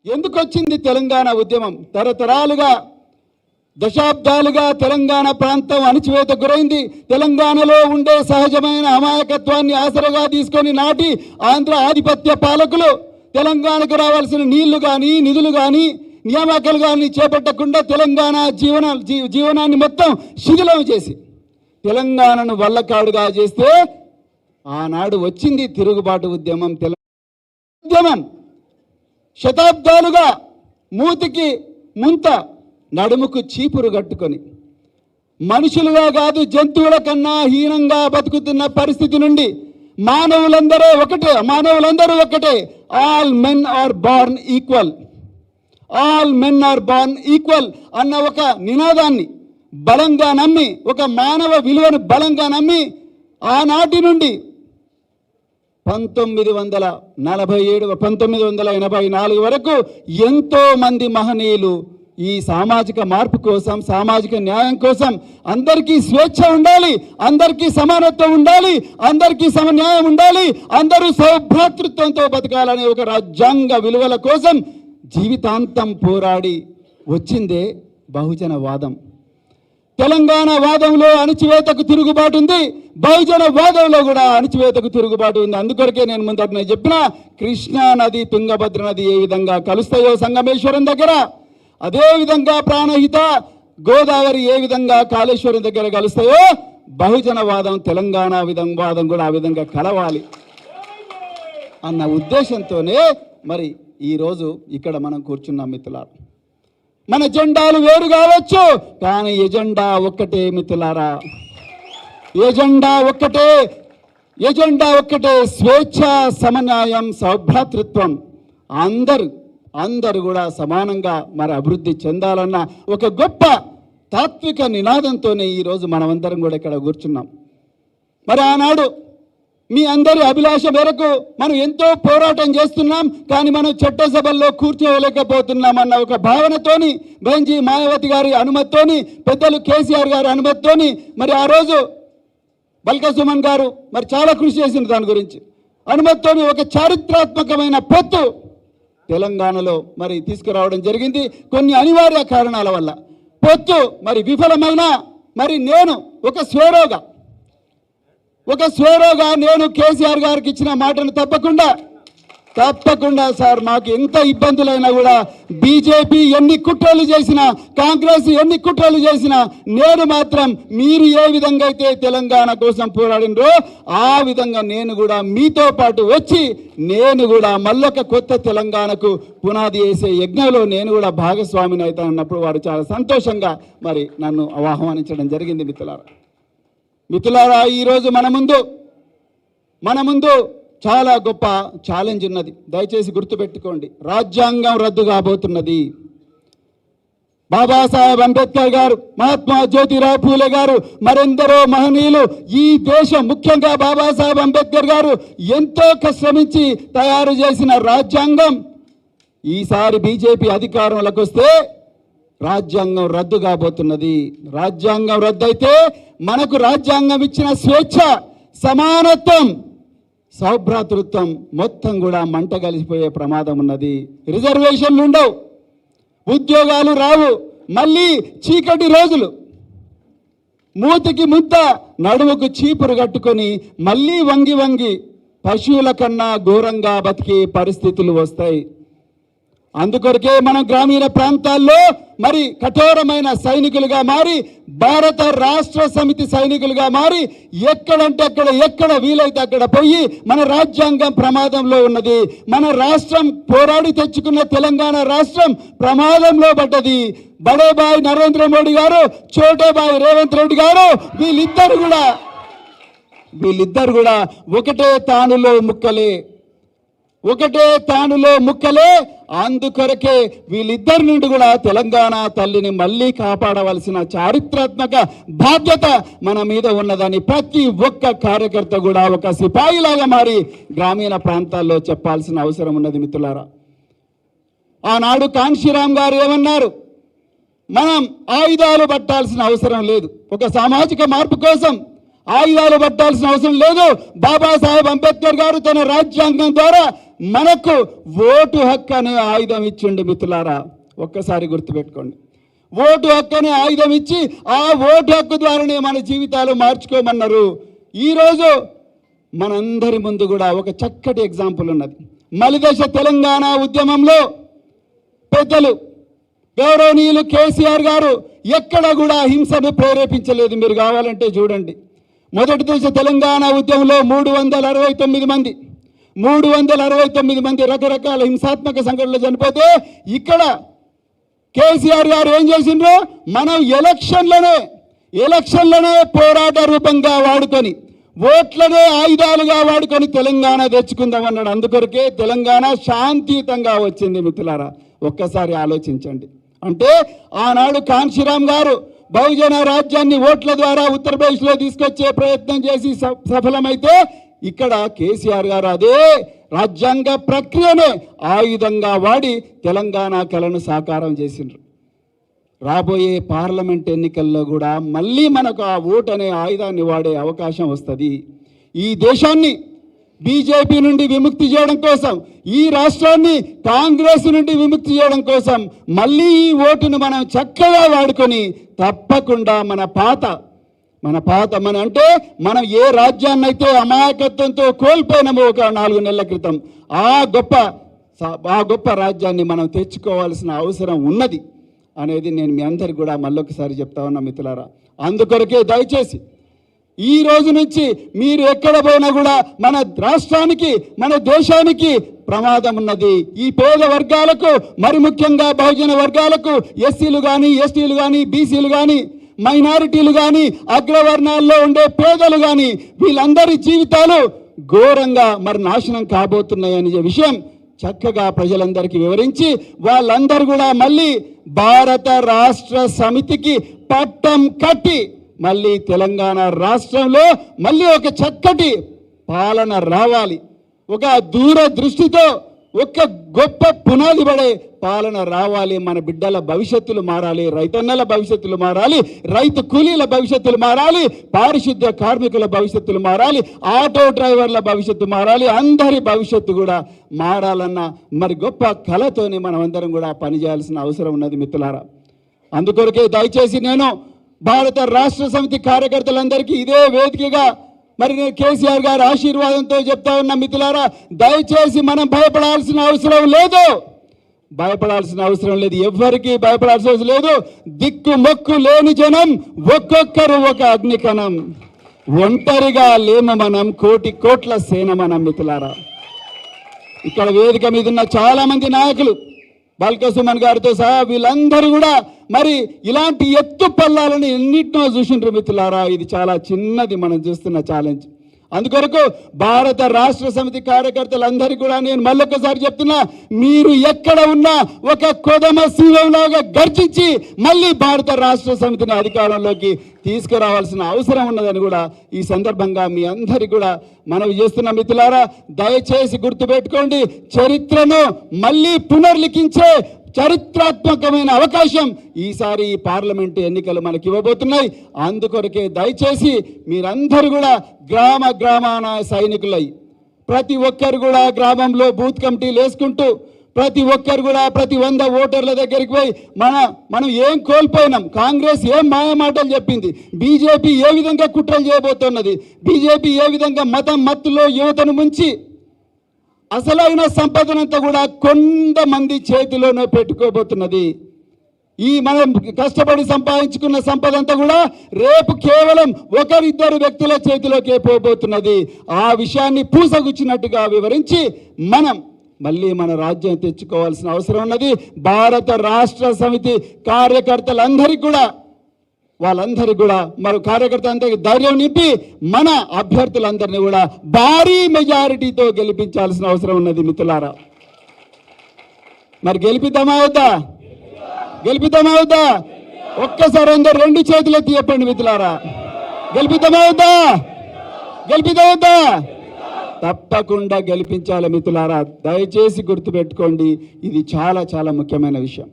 ఎందుకు వచ్చింది తెలంగాణ ఉద్యమం? తరతరాలుగా దశాబ్దాలుగా తెలంగాణ ప్రాంతం అణచివేత గురైంది. తెలంగాణలో ఉండే సహజమైన అమాయకత్వాన్ని ఆసరగా తీసుకొని నాటి ఆంధ్ర ఆధిపత్య పాలకులు తెలంగాణకు రావాల్సిన నీళ్లు కానీ నిధులు కానీ నియామకాలు కానీ చేపట్టకుండా తెలంగాణ జీవనాన్ని మొత్తం శిథిలం చేసి తెలంగాణను వల్లకాడుగా చేస్తే ఆనాడు వచ్చింది తిరుగుబాటు ఉద్యమం. ఉద్యమం శతాబ్దాలుగా మూతికి ముంత నడుముకు చీపురు కట్టుకొని మనుషులుగా కాదు జంతువుల కన్నా హీనంగా బతుకుతున్న పరిస్థితి నుండి మానవులందరూ ఒకటే. All men are born equal, all men are born equal అన్న ఒక నినాదాన్ని బలంగా నమ్మి, ఒక మానవ విలువను బలంగా నమ్మి ఆనాటి నుండి 1984 వరకు ఎంతో మంది మహనీయులు ఈ సామాజిక మార్పు కోసం, సామాజిక న్యాయం కోసం, అందరికీ స్వేచ్ఛ ఉండాలి, అందరికీ సమానత్వం ఉండాలి, అందరికీ సమన్యాయం ఉండాలి, అందరూ సౌభ్రాతృత్వంతో బతకాలనే ఒక రాజ్యాంగ విలువల కోసం జీవితాంతం పోరాడి వచ్చిందే బహుజన వాదం. తెలంగాణ వాదంలో అణచివేతకు తిరుగుబాటు ఉంది, బహుజన వాదంలో కూడా అణచివేతకు తిరుగుబాటు ఉంది. అందుకొరకే నేను ముందట చెప్పిన కృష్ణా నది తుంగభద్ర నది ఏ విధంగా కలుస్తాయో సంగమేశ్వరం దగ్గర, అదే విధంగా ప్రాణహిత గోదావరి ఏ విధంగా కాళేశ్వరం దగ్గర కలుస్తాయో బహుజన వాదం తెలంగాణ వాదం కూడా ఆ విధంగా కలవాలి అన్న ఉద్దేశంతోనే మరి ఈరోజు ఇక్కడ మనం కూర్చున్నాం మిత్రులారా. మన జెండాలు వేరు కావచ్చు, కానీ ఎజెండా ఒక్కటే మిత్రులారా, ఎజెండా ఒక్కటే, స్వేచ్ఛ, సమన్యాయం, సౌభ్రాతృత్వం. అందరూ కూడా సమానంగా మరి అభివృద్ధి చెందాలన్న ఒక గొప్ప తాత్విక నినాదంతోనే ఈరోజు మనమందరం కూడా ఇక్కడ కూర్చున్నాం. మరి ఆనాడు మీ అందరి అభిలాష మేరకు మనం ఎంతో పోరాటం చేస్తున్నాం, కానీ మనం చట్టసభల్లో కూర్చోలేకపోతున్నాం అన్న ఒక భావనతోని బెంజీ మాయావతి గారి అనుమతితోని, పెద్దలు కేసీఆర్ గారి అనుమతితోని మరి ఆ రోజు బల్క సుమన్ గారు మరి చాలా కృషి చేసిన దాని గురించి అనుమతితోని ఒక చారిత్రాత్మకమైన పొత్తు తెలంగాణలో మరి తీసుకురావడం జరిగింది. కొన్ని అనివార్య కారణాల వల్ల పొత్తు మరి విఫలమైన మరి నేను ఒక స్వేరోగా నేను కేసీఆర్ గారికి ఇచ్చిన మాటను తప్పకుండా సార్, మాకు ఎంత ఇబ్బందులైనా కూడా బీజేపీ ఎన్ని కుట్రలు చేసినా, కాంగ్రెస్ ఎన్ని కుట్రలు చేసినా, నేను మాత్రం మీరు ఏ విధంగా అయితే తెలంగాణ కోసం పోరాడినరో ఆ విధంగా నేను కూడా మీతో పాటు వచ్చి నేను కూడా మళ్ళొక కొత్త తెలంగాణకు పునాది వేసే యజ్ఞంలో నేను కూడా భాగస్వామిని అవుతాను అన్నప్పుడు వారు చాలా సంతోషంగా మరి నన్ను ఆహ్వానించడం జరిగింది. మిత్రులారా, ఈరోజు మన ముందు చాలా గొప్ప ఛాలెంజ్ ఉన్నది. దయచేసి గుర్తుపెట్టుకోండి, రాజ్యాంగం రద్దు కాబోతున్నది. బాబాసాహెబ్ అంబేద్కర్ గారు, మహాత్మా జ్యోతిరావు పూలే గారు, మరెందరో మహనీయులు ఈ దేశం, ముఖ్యంగా బాబాసాహెబ్ అంబేద్కర్ గారు ఎంతో కష్టమించి తయారు చేసిన రాజ్యాంగం ఈసారి బీజేపీ అధికారంలోకి వస్తే రాజ్యాంగం రద్దు కాబోతున్నది. రాజ్యాంగం రద్దు అయితే మనకు రాజ్యాంగం ఇచ్చిన స్వేచ్ఛ, సమానత్వం, సౌభ్రాతృత్వం మొత్తం కూడా మంట కలిసిపోయే ప్రమాదం ఉన్నది. రిజర్వేషన్లు ఉండవు, ఉద్యోగాలు రావు, మళ్ళీ చీకటి రోజులు, మూతికి ముద్ద నడుముకు చీపురు కట్టుకొని మళ్ళీ వంగి పశువుల కన్నా ఘోరంగా బతికే పరిస్థితులు వస్తాయి. అందుకొరకే మనం గ్రామీణ ప్రాంతాల్లో మరి కఠోరమైన సైనికులుగా మారి, భారత రాష్ట్ర సమితి సైనికులుగా మారి ఎక్కడంటే అక్కడ, ఎక్కడ వీలైతే అక్కడ పోయి మన రాజ్యాంగం ప్రమాదంలో ఉన్నది, మన రాష్ట్రం పోరాడి తెచ్చుకున్న తెలంగాణ రాష్ట్రం ప్రమాదంలో పడ్డది. బడేబాయ్ నరేంద్ర మోడీ గారు, చోటేబాయ్ రేవంత్ రెడ్డి గారు వీళ్ళిద్దరు కూడా ఒకటే తానులో ముక్కలే. అందుకొరకే వీళ్ళిద్దరి నుండి కూడా తెలంగాణ తల్లిని మళ్ళీ కాపాడవలసిన చారిత్రాత్మక బాధ్యత మన మీద ఉన్నదని ప్రతి ఒక్క కార్యకర్త కూడా ఒక సిపాయిలాగా మారి గ్రామీణ ప్రాంతాల్లో చెప్పాల్సిన అవసరం ఉన్నది. మిత్రులారా, ఆనాడు కాన్షీరామ్ గారు ఏమన్నారు? మనం ఆయుధాలు పట్టాల్సిన అవసరం లేదు. ఒక సామాజిక మార్పు కోసం ఆయుధాలు పట్టాల్సిన అవసరం లేదు. బాబాసాహెబ్ అంబేద్కర్ గారు తన రాజ్యాంగం ద్వారా మనకు ఓటు హక్కు అనే ఆయుధం ఇచ్చిండు మిత్రులారా. ఒక్కసారి గుర్తుపెట్టుకోండి, ఓటు హక్కు అనే ఆయుధం ఇచ్చి ఆ ఓటు హక్కు ద్వారానే మన జీవితాలు మార్చుకోమన్నారు. ఈరోజు మనందరి ముందు కూడా ఒక చక్కటి ఎగ్జాంపుల్ ఉన్నది. మలిదశ తెలంగాణ ఉద్యమంలో పెద్దలు గౌరవనీయులు కేసీఆర్ గారు ఎక్కడ కూడా హింసను ప్రేరేపించలేదు. మీరు కావాలంటే చూడండి. మొదటి దశ తెలంగాణ ఉద్యమంలో 369 మంది రకరకాల హింసాత్మక సంఘటనలు చనిపోతే ఇక్కడ కేసీఆర్ గారు ఏం చేసిండ్రు, మనం ఎలక్షన్లనే పోరాట రూపంగా వాడుకొని, ఓట్లనే ఆయుధాలుగా వాడుకొని తెలంగాణ తెచ్చుకుందాం అన్నాడు. అందుకొరకే తెలంగాణ శాంతియుతంగా వచ్చింది. మిత్రులారా, ఒక్కసారి ఆలోచించండి. అంటే ఆనాడు కాన్షీరామ్ గారు బహుజన రాజ్యాన్ని ఓట్ల ద్వారా ఉత్తరప్రదేశ్లో తీసుకొచ్చే ప్రయత్నం చేసి సఫలమైతే, ఇక్కడ కేసీఆర్ గారు అదే రాజ్యాంగ ప్రక్రియనే ఆయుధంగా వాడి తెలంగాణ కళను సాకారం చేసిండ్రు. రాబోయే పార్లమెంట్ ఎన్నికల్లో కూడా మళ్ళీ మనకు ఆ ఓటు అనే ఆయుధాన్ని వాడే అవకాశం వస్తుంది. ఈ దేశాన్ని బీజేపీ నుండి విముక్తి చేయడం కోసం, ఈ రాష్ట్రాన్ని కాంగ్రెస్ నుండి విముక్తి చేయడం కోసం మళ్ళీ ఈ ఓటును మనం చక్కగా వాడుకొని తప్పకుండా మన అంటే మనం ఏ రాజ్యాన్ని అయితే అమాయకత్వంతో కోల్పోయినామో ఒక 4 నెలల క్రితం, ఆ గొప్ప రాజ్యాన్ని మనం తెచ్చుకోవాల్సిన అవసరం ఉన్నది అనేది నేను మీ అందరికి కూడా మళ్ళొకసారి చెప్తా ఉన్నా మిత్రులారా. అందుకొరకే దయచేసి ఈ రోజు నుంచి మీరు ఎక్కడ పోయినా కూడా మన రాష్ట్రానికి, మన దేశానికి ప్రమాదం ఉన్నది. ఈ పేద వర్గాలకు, మరి ముఖ్యంగా బహుజన వర్గాలకు, ఎస్సీలు కానీ, ఎస్టీలు కానీ, బీసీలు కానీ, మైనారిటీలు కానీ, అగ్రవర్ణాల్లో ఉండే పేదలు కానీ, వీళ్ళందరి జీవితాలు ఘోరంగా మరి నాశనం కాబోతున్నాయనే విషయం చక్కగా ప్రజలందరికీ వివరించి, వాళ్ళందరూ కూడా మళ్ళీ భారత రాష్ట్ర సమితికి పట్టం కట్టి మళ్ళీ తెలంగాణ రాష్ట్రంలో మళ్ళీ ఒక చక్కటి పాలన రావాలి. ఒక దూరదృష్టితో ఒక గొప్ప పునాది పడే పాలన రావాలి. మన బిడ్డల భవిష్యత్తులు మారాలి, రైతన్నల భవిష్యత్తులు మారాలి, రైతు కూలీల భవిష్యత్తులు మారాలి, పారిశుద్ధ్య కార్మికుల భవిష్యత్తులు మారాలి, ఆటో డ్రైవర్ల భవిష్యత్తు మారాలి, అందరి భవిష్యత్తు కూడా మారాలన్న మరి గొప్ప కళతోని మనం అందరం కూడా పనిచేయాల్సిన అవసరం ఉన్నది మిత్రులారా. అందుకొరకే దయచేసి నేను భారత రాష్ట్ర సమితి కార్యకర్తలందరికీ ఇదే వేదికగా మరి నేను కేసీఆర్ గారి ఆశీర్వాదంతో చెప్తా ఉన్న మిత్రులారా, దయచేసి మనం భయపడాల్సిన అవసరం లేదు. ఎవ్వరికీ భయపడాల్సిన అవసరం లేదు. దిక్కు మొక్కు లేని జనం, ఒక్కొక్కరు ఒక అగ్నికణం, ఒంటరిగా లేమ మనం, కోట్ల సేన మనం మిత్రులారా. ఇక్కడ వేదిక మీద ఉన్న చాలా మంది నాయకులు, బాల్క సుమన్ గారితో సహా వీళ్ళందరూ కూడా మరి ఇలాంటి ఎత్తు పల్లాలని ఎన్నిటినో చూసిండ్రు మిత్రులారా. ఇది చాలా చిన్నది మనం చూస్తున్న ఛాలెంజ్. అందుకొరకు భారత రాష్ట్ర సమితి కార్యకర్తలందరికీ కూడా నేను మళ్ళొకసారి చెప్తున్నా, మీరు ఎక్కడ ఉన్నా ఒక కొదమ సింహంలాగా గర్జించి మళ్ళీ భారత రాష్ట్ర సమితిని అధికారంలోకి తీసుకురావాల్సిన అవసరం ఉన్నదని కూడా ఈ సందర్భంగా మీ అందరికీ కూడా మనవి చేస్తున్న మిత్రులారా. దయచేసి గుర్తుపెట్టుకోండి, చరిత్రను మళ్ళీ పునర్లిఖించే చరిత్రాత్మకమైన అవకాశం ఈసారి ఈ పార్లమెంటు ఎన్నికలు మనకి ఇవ్వబోతున్నాయి. అందుకొరకే దయచేసి మీరందరూ కూడా గ్రామాన సైనికులై, ప్రతి ఒక్కరు కూడా గ్రామంలో బూత్ కమిటీలు వేసుకుంటూ, ప్రతి ఒక్కరు కూడా ప్రతి 100 ఓటర్ల దగ్గరికి పోయి మనం ఏం కోల్పోయినాం, కాంగ్రెస్ ఏం మాయమాటలు చెప్పింది, బీజేపీ ఏ విధంగా కుట్రలు చేయబోతున్నది, బీజేపీ ఏ విధంగా మత్తులో యువతను ముంచి అసలైన సంపదనంతా కూడా కొంతమంది చేతిలోనే పెట్టుకోబోతున్నది. ఈ మనం కష్టపడి సంపాదించుకున్న సంపద అంతా కూడా రేపు కేవలం 1-2 వ్యక్తుల చేతిలోకే పోబోతున్నది. ఆ విషయాన్ని పూసగుచ్చినట్టుగా వివరించి మనం మళ్ళీ మన రాజ్యం తెచ్చుకోవాల్సిన అవసరం ఉన్నది. భారత రాష్ట్ర సమితి కార్యకర్తలందరికీ కూడా మరి కార్యకర్తలందరికీ ధైర్యం నింపి మన అభ్యర్థులందరినీ కూడా భారీ మెజారిటీతో గెలిపించాల్సిన అవసరం ఉన్నది మిత్రులారా. మరి గెలిపిద్దామా అవుతా? ఒక్కసారి అందరూ 2 చేతులు ఎత్తి చెప్పండి మిత్రులారా, గెలిపిద్దామా అవుతా? తప్పకుండా గెలిపించాలి మిత్రులారా. దయచేసి గుర్తుపెట్టుకోండి, ఇది చాలా చాలా ముఖ్యమైన విషయం.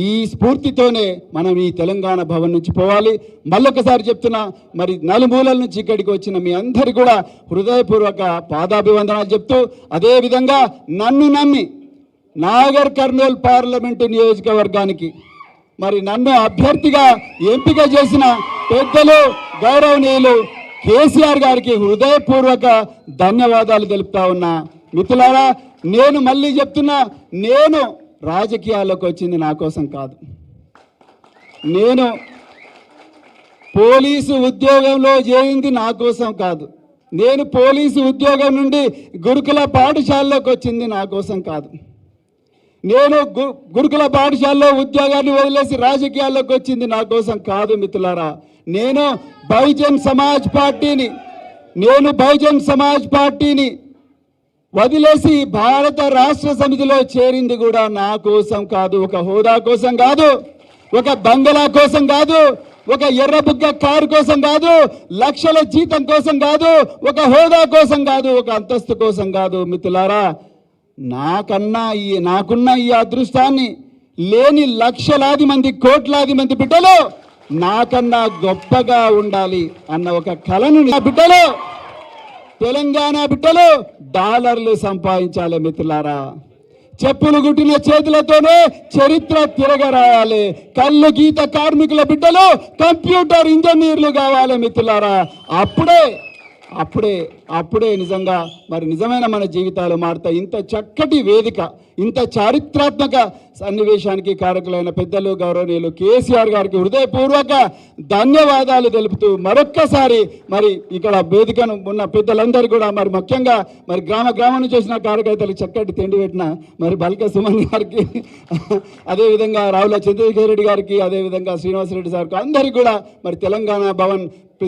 ఈ స్ఫూర్తితోనే మనం ఈ తెలంగాణ భవన్ నుంచి పోవాలి. మళ్ళొకసారి చెప్తున్నా, మరి నలుమూలల నుంచి ఇక్కడికి వచ్చిన మీ అందరి కూడా హృదయపూర్వక పాదాభివందనాలు చెప్తూ, అదేవిధంగా నన్ను నమ్మి నాగర్ కర్నూల్ పార్లమెంటు నియోజకవర్గానికి మరి నన్ను అభ్యర్థిగా ఎంపిక చేసిన పెద్దలు గౌరవనీయులు కేసీఆర్ గారికి హృదయపూర్వక ధన్యవాదాలు తెలుపుతా ఉన్నా. మిత్రులారా, నేను మళ్ళీ చెప్తున్నా, నేను రాజకీయాల్లోకి వచ్చింది నా కోసం కాదు. నేను పోలీసు ఉద్యోగంలో చేరింది నా కోసం కాదు. నేను పోలీసు ఉద్యోగం నుండి గురుకుల పాఠశాలలోకి వచ్చింది నా కోసం కాదు. నేను గురుకుల పాఠశాలలో ఉద్యోగాన్ని వదిలేసి రాజకీయాల్లోకి వచ్చింది నా కోసం కాదు. మిత్రులారా, నేను బహుజన్ సమాజ్ పార్టీని వదిలేసి భారత రాష్ట్ర సమితిలో చేరింది కూడా నా కోసం కాదు. ఒక హోదా కోసం కాదు, ఒక బంగళా కోసం కాదు, ఒక ఎర్రబుగ్గ కారు కోసం కాదు, లక్షల జీతం కోసం కాదు, ఒక హోదా కోసం కాదు, ఒక అంతస్తు కోసం కాదు. మిత్రులారా, నాకున్న ఈ అదృష్టాన్ని లేని లక్షలాది మంది, కోట్లాది మంది బిడ్డలు నాకన్నా గొప్పగా ఉండాలి అన్న ఒక కలను నా బిడ్డలు, తెలంగాణ బిడ్డలు డాలర్లు సంపాదించాలి. మిత్రులారా, చెప్పులు గుట్టిన చేతులతోనే చరిత్ర తిరగరాయాలి. కళ్ళు గీత కార్మికుల బిడ్డలు కంప్యూటర్ ఇంజనీర్లు కావాలి. మిత్రులారా, అప్పుడే నిజంగా మరి నిజమైన మన జీవితాలు మారుతాయి. ఇంత చక్కటి వేదిక, ఇంత చారిత్రాత్మక సన్నివేశానికి కారకులైన పెద్దలు గౌరవనీయులు కేసీఆర్ గారికి హృదయపూర్వక ధన్యవాదాలు తెలుపుతూ, మరొక్కసారి మరి ఇక్కడ వేదికను ఉన్న పెద్దలందరూ కూడా, మరి ముఖ్యంగా మరి గ్రామం నుంచి వచ్చిన కార్యకర్తలకు చక్కటి తిండి పెట్టిన మరి బల్క సుమన్ గారికి, అదేవిధంగా రావుల చంద్రశేఖర్ రెడ్డి గారికి, అదేవిధంగా శ్రీనివాసరెడ్డి సార్కి, అందరికీ కూడా మరి తెలంగాణ భవన్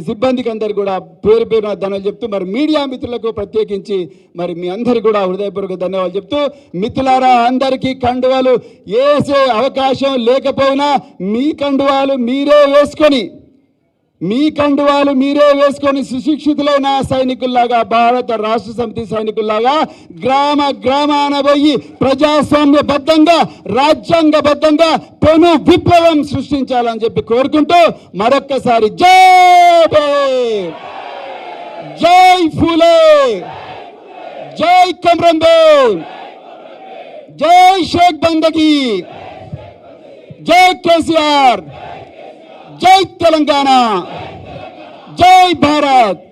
సిబ్బందికి అందరు కూడా పేరు ధన్యవాదాలు చెప్తూ, మరి మీడియా మిత్రులకు ప్రత్యేకించి మరి మీ అందరికీ కూడా హృదయపూర్వక ధన్యవాదాలు చెప్తూ, మిత్రులారా, అందరికీ కండువాలు వేసే అవకాశం లేకపోయినా మీ కండువాలు మీరే వేసుకొని సుశిక్షితులైన సైనికుల్లాగా, భారత రాష్ట్ర సమితి సైనికుల్లాగా గ్రామాన పోయి ప్రజాస్వామ్యబద్ధంగా, రాజ్యాంగబద్ధంగా పెను విప్లవం సృష్టించాలని చెప్పి కోరుకుంటూ, మరొక్కసారి జై భీమ్, జై ఫూలే, జై కొమరం భీమ్, జై షేక్ బందగి, జై కేసీఆర్, జై తెలంగాణ, జై భారత్.